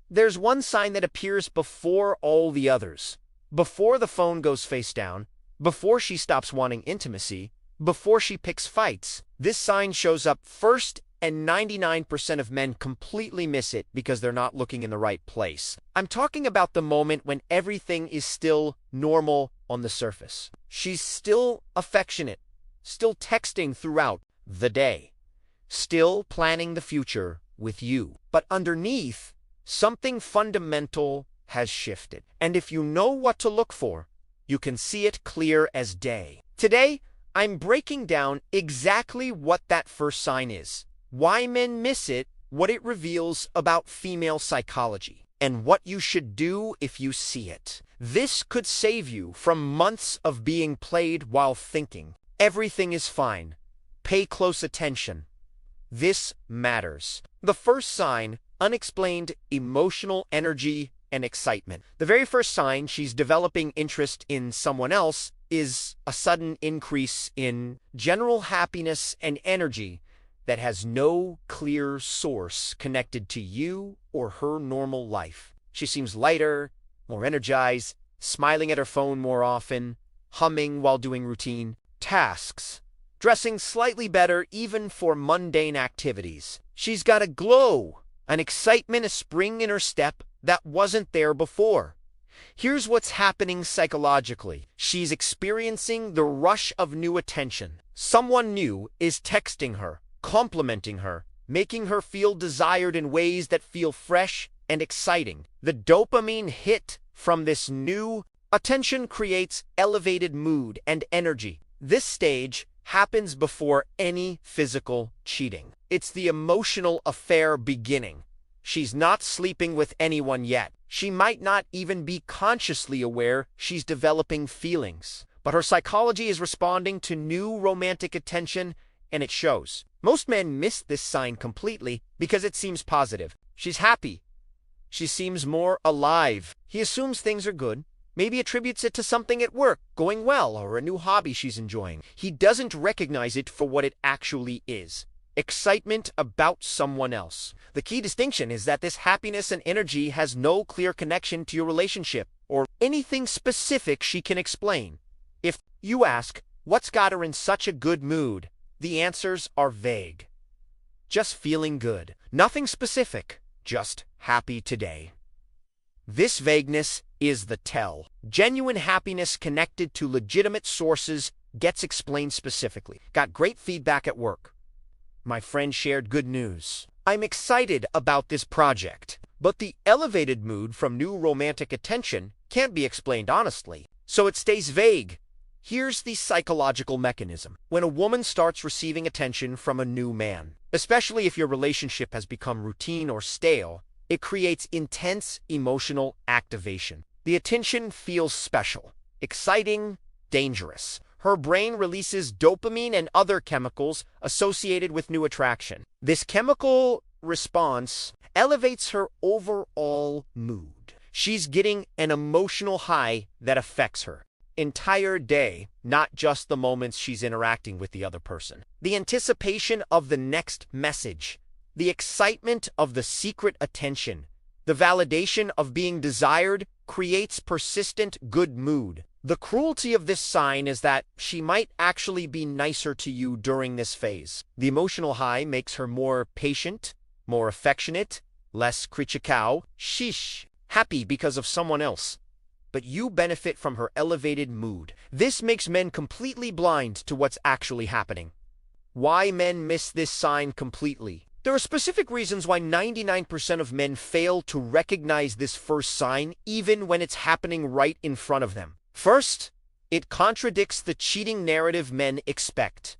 There's one sign that appears before all the others. Before the phone goes face down, before she stops wanting intimacy, before she picks fights. This sign shows up first, and 99% of men completely miss it because they're not looking in the right place. I'm talking about the moment when everything is still normal on the surface. She's still affectionate, still texting throughout the day, still planning the future with you. But underneath, something fundamental has shifted. And if you know what to look for, you can see it clear as day. Today, I'm breaking down exactly what that first sign is, why men miss it, what it reveals about female psychology, and what you should do if you see it. This could save you from months of being played while thinking everything is fine. Pay close attention. This matters. The first sign, unexplained emotional energy and excitement. The very first sign she's developing interest in someone else is a sudden increase in general happiness and energy that has no clear source connected to you or her normal life. She seems lighter, more energized, smiling at her phone more often, humming while doing routine tasks, dressing slightly better even for mundane activities. She's got a glow, an excitement, a spring in her step that wasn't there before. Here's what's happening psychologically. She's experiencing the rush of new attention. Someone new is texting her, complimenting her, making her feel desired in ways that feel fresh and exciting. The dopamine hit from this new attention creates elevated mood and energy. This stage happens before any physical cheating. It's the emotional affair beginning. She's not sleeping with anyone yet. She might not even be consciously aware she's developing feelings. But her psychology is responding to new romantic attention, and it shows. Most men miss this sign completely because it seems positive. She's happy. She seems more alive. He assumes things are good, maybe attributes it to something at work going well or a new hobby she's enjoying. He doesn't recognize it for what it actually is. Excitement about someone else. The key distinction is that this happiness and energy has no clear connection to your relationship or anything specific she can explain. If you ask, what's got her in such a good mood? The answers are vague. Just feeling good. Nothing specific. Just happy today. This vagueness is the tell. Genuine happiness connected to legitimate sources gets explained specifically. Got great feedback at work. My friend shared good news. I'm excited about this project. But the elevated mood from new romantic attention can't be explained honestly, so it stays vague. Here's the psychological mechanism. When a woman starts receiving attention from a new man, especially if your relationship has become routine or stale, it creates intense emotional activation. The attention feels special, exciting, dangerous. Her brain releases dopamine and other chemicals associated with new attraction. This chemical response elevates her overall mood. She's getting an emotional high that affects her entire day, not just the moments she's interacting with the other person. The anticipation of the next message, the excitement of the secret attention, the validation of being desired creates persistent good mood. The cruelty of this sign is that she might actually be nicer to you during this phase. The emotional high makes her more patient, more affectionate, less critical, happy because of someone else. But you benefit from her elevated mood. This makes men completely blind to what's actually happening. Why men miss this sign completely? There are specific reasons why 99% of men fail to recognize this first sign even when it's happening right in front of them. First, it contradicts the cheating narrative men expect.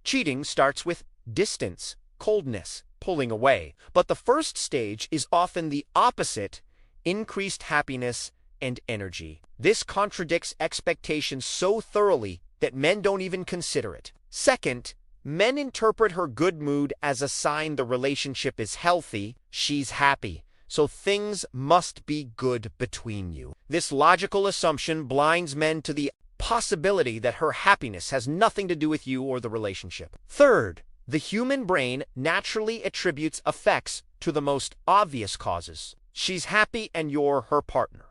Cheating starts with distance, coldness, pulling away. But the first stage is often the opposite, increased happiness and energy. This contradicts expectations so thoroughly that men don't even consider it. Second, men interpret her good mood as a sign the relationship is healthy, she's happy, so things must be good between you. This logical assumption blinds men to the possibility that her happiness has nothing to do with you or the relationship. Third, The human brain naturally attributes effects to the most obvious causes. She's happy and you're her partner.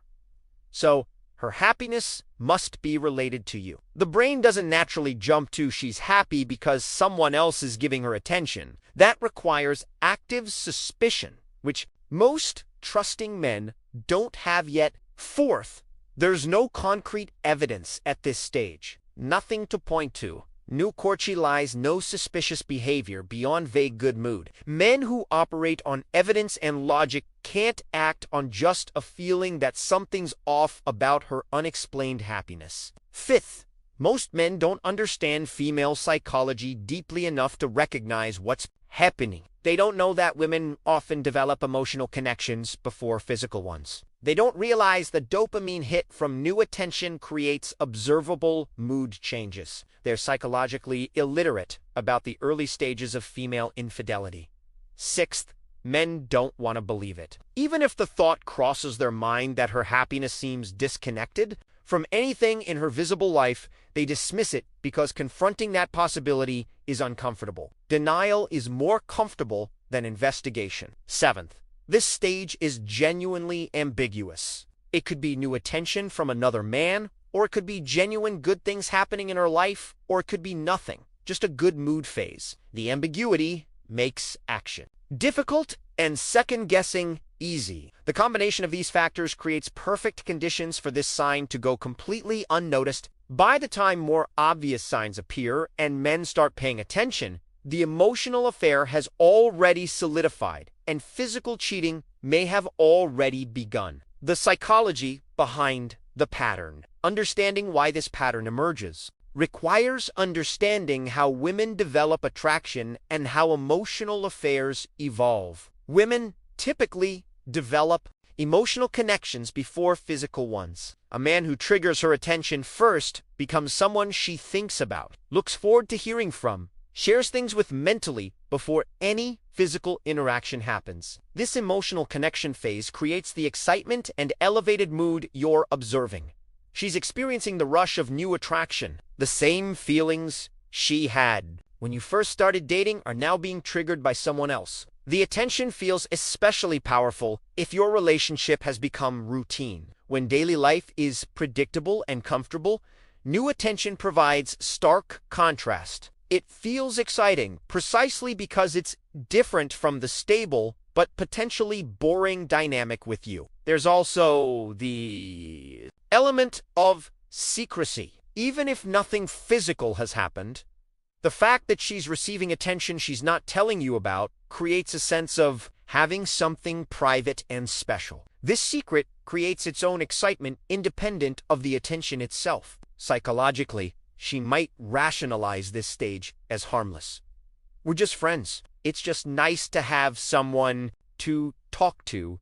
So, her happiness must be related to you. The brain doesn't naturally jump to she's happy because someone else is giving her attention. That requires active suspicion, which most trusting men don't have yet. Fourth, there's no concrete evidence at this stage. Nothing to point to. New Corchi lies no suspicious behavior beyond vague good mood. Men who operate on evidence and logic can't act on just a feeling that something's off about her unexplained happiness. Fifth, most men don't understand female psychology deeply enough to recognize what's happening. They don't know that women often develop emotional connections before physical ones. They don't realize the dopamine hit from new attention creates observable mood changes. They're psychologically illiterate about the early stages of female infidelity. Sixth, men don't want to believe it. Even if the thought crosses their mind that her happiness seems disconnected from anything in her visible life, they dismiss it because confronting that possibility is uncomfortable. Denial is more comfortable than investigation. Seventh, this stage is genuinely ambiguous. It could be new attention from another man, or it could be genuine good things happening in her life, or it could be nothing, just a good mood phase. The ambiguity makes action difficult and second-guessing easy. The combination of these factors creates perfect conditions for this sign to go completely unnoticed. By the time more obvious signs appear and men start paying attention, the emotional affair has already solidified, and physical cheating may have already begun. The psychology behind the pattern. Understanding why this pattern emerges requires understanding how women develop attraction and how emotional affairs evolve. Women typically develop emotional connections before physical ones. A man who triggers her attention first becomes someone she thinks about, looks forward to hearing from, shares things with mentally before any physical interaction happens. This emotional connection phase creates the excitement and elevated mood you're observing. She's experiencing the rush of new attraction. The same feelings she had when you first started dating are now being triggered by someone else. The attention feels especially powerful if your relationship has become routine. When daily life is predictable and comfortable, new attention provides stark contrast. It feels exciting precisely because it's different from the stable but potentially boring dynamic with you. There's also the element of secrecy. Even if nothing physical has happened, the fact that she's receiving attention she's not telling you about creates a sense of having something private and special. This secret creates its own excitement independent of the attention itself. Psychologically, she might rationalize this stage as harmless. We're just friends. It's just nice to have someone to talk to.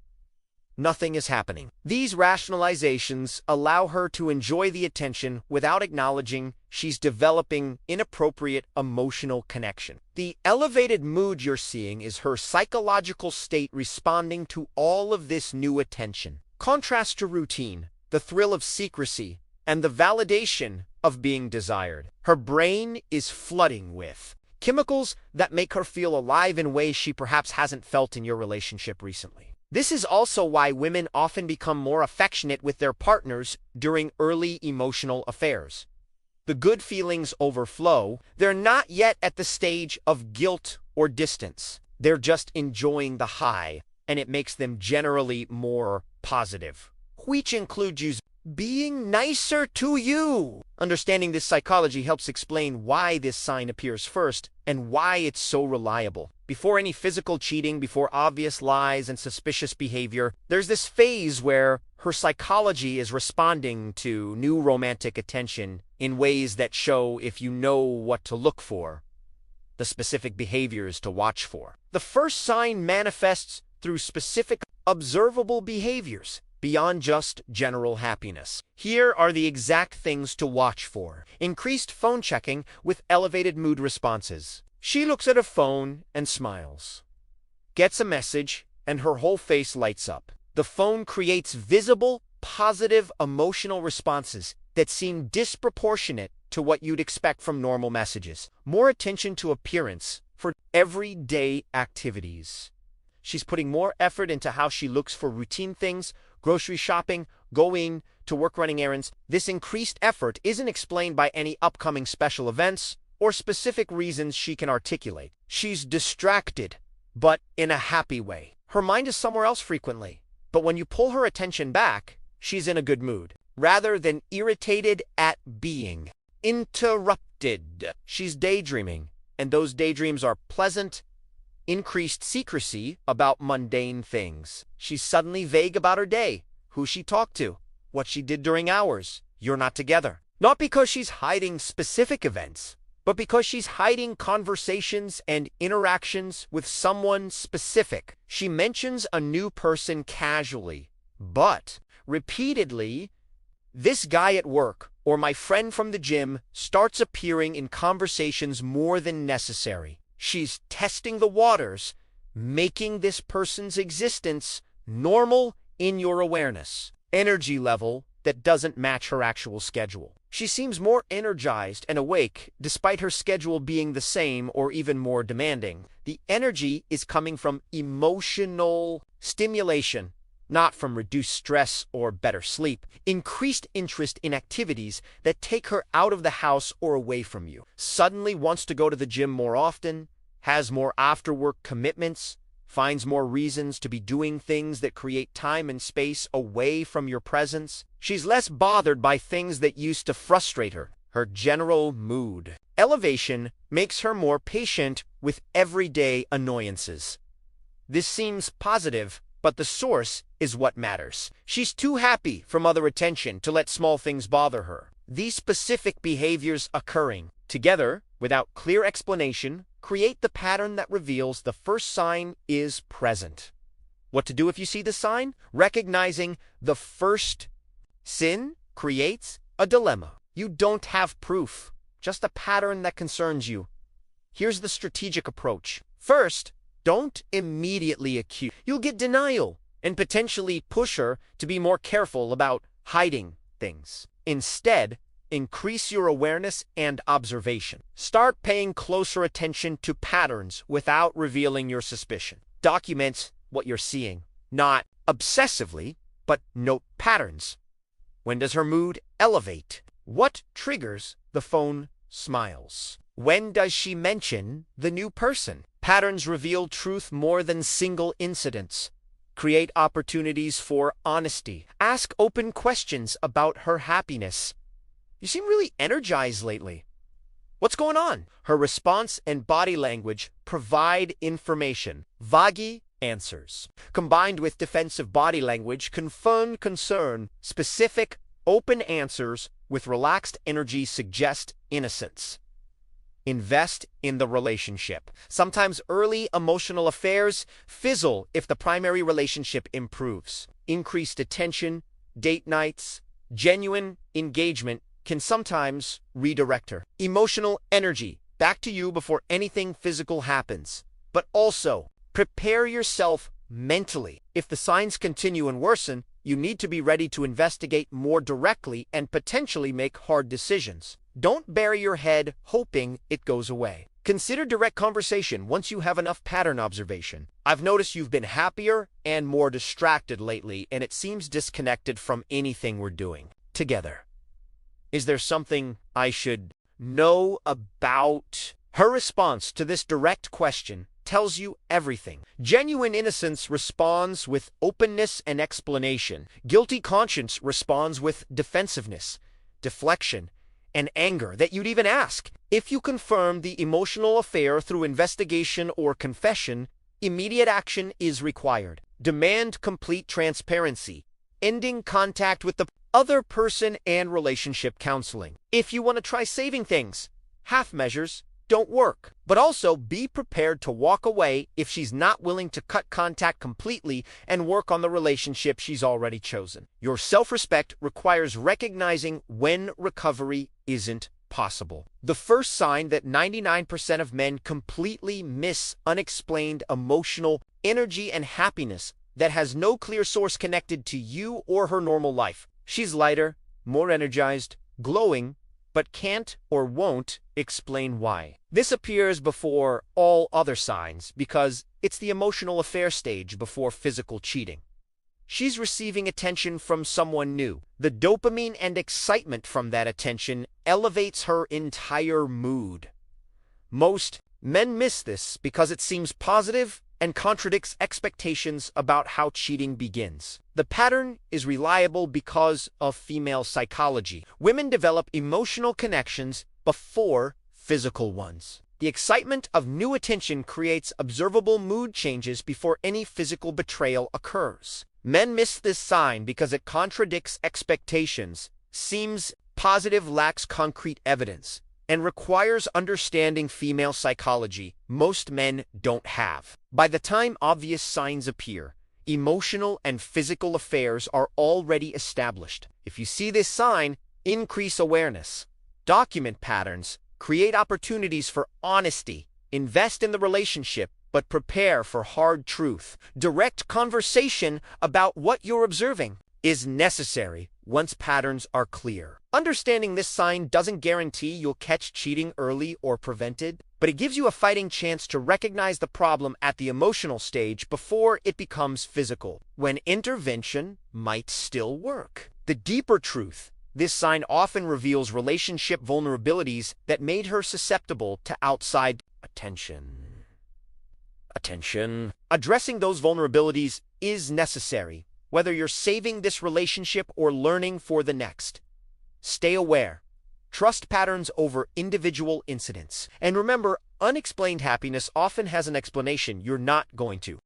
Nothing is happening. These rationalizations allow her to enjoy the attention without acknowledging she's developing inappropriate emotional connection. The elevated mood you're seeing is her psychological state responding to all of this new attention. Contrast to routine, the thrill of secrecy, and the validation of being desired. Her brain is flooding with chemicals that make her feel alive in ways she perhaps hasn't felt in your relationship recently. This is also why women often become more affectionate with their partners during early emotional affairs. The good feelings overflow. They're not yet at the stage of guilt or distance. They're just enjoying the high, and it makes them generally more positive, which includes being nicer to you. Understanding this psychology helps explain why this sign appears first and why it's so reliable. Before any physical cheating, before obvious lies and suspicious behavior, there's this phase where her psychology is responding to new romantic attention in ways that show if you know what to look for, the specific behaviors to watch for. The first sign manifests through specific observable behaviors beyond just general happiness. Here are the exact things to watch for. Increased phone checking with elevated mood responses. She looks at her phone and smiles, gets a message, and her whole face lights up. The phone creates visible, positive emotional responses that seem disproportionate to what you'd expect from normal messages. More attention to appearance, for everyday activities. She's putting more effort into how she looks for routine things, grocery shopping, going to work, running errands. This increased effort isn't explained by any upcoming special events or specific reasons she can articulate. She's distracted, but in a happy way. Her mind is somewhere else frequently, but when you pull her attention back, she's in a good mood, rather than irritated at being interrupted. She's daydreaming, and those daydreams are pleasant, increased secrecy about mundane things. She's suddenly vague about her day, who she talked to, what she did during hours you're not together. Not because she's hiding specific events, but because she's hiding conversations and interactions with someone specific. She mentions a new person casually, but repeatedly, this guy at work or my friend from the gym starts appearing in conversations more than necessary. She's testing the waters, making this person's existence normal in your awareness. Energy level that doesn't match her actual schedule. She seems more energized and awake despite her schedule being the same or even more demanding. The energy is coming from emotional stimulation, not from reduced stress or better sleep. Increased interest in activities that take her out of the house or away from you. Suddenly wants to go to the gym more often, has more after-work commitments, finds more reasons to be doing things that create time and space away from your presence. She's less bothered by things that used to frustrate her. Her general mood elevation makes her more patient with everyday annoyances. This seems positive, but the source is what matters. She's too happy from other attention to let small things bother her. These specific behaviors occurring together, without clear explanation, create the pattern that reveals the first sign is present. What to do if you see the sign? Recognizing the first sin creates a dilemma. You don't have proof, just a pattern that concerns you. Here's the strategic approach. First, don't immediately accuse. You'll get denial and potentially push her to be more careful about hiding things. Instead, increase your awareness and observation. Start paying closer attention to patterns without revealing your suspicion. Document what you're seeing, not obsessively, but note patterns. When does her mood elevate? What triggers the phone smiles? When does she mention the new person? Patterns reveal truth more than single incidents. Create opportunities for honesty. Ask open questions about her happiness. You seem really energized lately. What's going on? Her response and body language provide information. Vague answers, combined with defensive body language, confirm concern. Specific, open answers with relaxed energy suggest innocence. Invest in the relationship. Sometimes early emotional affairs fizzle if the primary relationship improves. Increased attention, date nights, genuine engagement can sometimes redirect her. Emotional energy back to you before anything physical happens. But also, prepare yourself mentally. If the signs continue and worsen, you need to be ready to investigate more directly and potentially make hard decisions. Don't bury your head hoping it goes away. Consider direct conversation once you have enough pattern observation. I've noticed you've been happier and more distracted lately, and it seems disconnected from anything we're doing together. Is there something I should know about? Her response to this direct question tells you everything. Genuine innocence responds with openness and explanation. Guilty conscience responds with defensiveness, deflection, and anger that you'd even ask. If you confirm the emotional affair through investigation or confession, immediate action is required. Demand complete transparency, ending contact with the other person and relationship counseling. If you want to try saving things, half measures don't work. But also be prepared to walk away if she's not willing to cut contact completely and work on the relationship she's already chosen. Your self-respect requires recognizing when recovery isn't possible. The first sign that 99% of men completely miss unexplained emotional energy and happiness that has no clear source connected to you or her normal life. She's lighter, more energized, glowing, but can't or won't Explain why. This appears before all other signs because it's the emotional affair stage before physical cheating. She's receiving attention from someone new. The dopamine and excitement from that attention elevates her entire mood. Most men miss this because it seems positive and contradicts expectations about how cheating begins. The pattern is reliable because of female psychology. Women develop emotional connections before physical ones. The excitement of new attention creates observable mood changes before any physical betrayal occurs. Men miss this sign because it contradicts expectations, seems positive, lacks concrete evidence, and requires understanding female psychology most men don't have. By the time obvious signs appear, emotional and physical affairs are already established. If you see this sign, increase awareness. Document patterns, create opportunities for honesty, invest in the relationship, but prepare for hard truth. Direct conversation about what you're observing is necessary once patterns are clear. Understanding this sign doesn't guarantee you'll catch cheating early or prevent it, but it gives you a fighting chance to recognize the problem at the emotional stage before it becomes physical, when intervention might still work. The deeper truth: this sign often reveals relationship vulnerabilities that made her susceptible to outside attention. Addressing those vulnerabilities is necessary, whether you're saving this relationship or learning for the next. Stay aware. Trust patterns over individual incidents. And remember, unexplained happiness often has an explanation you're not going to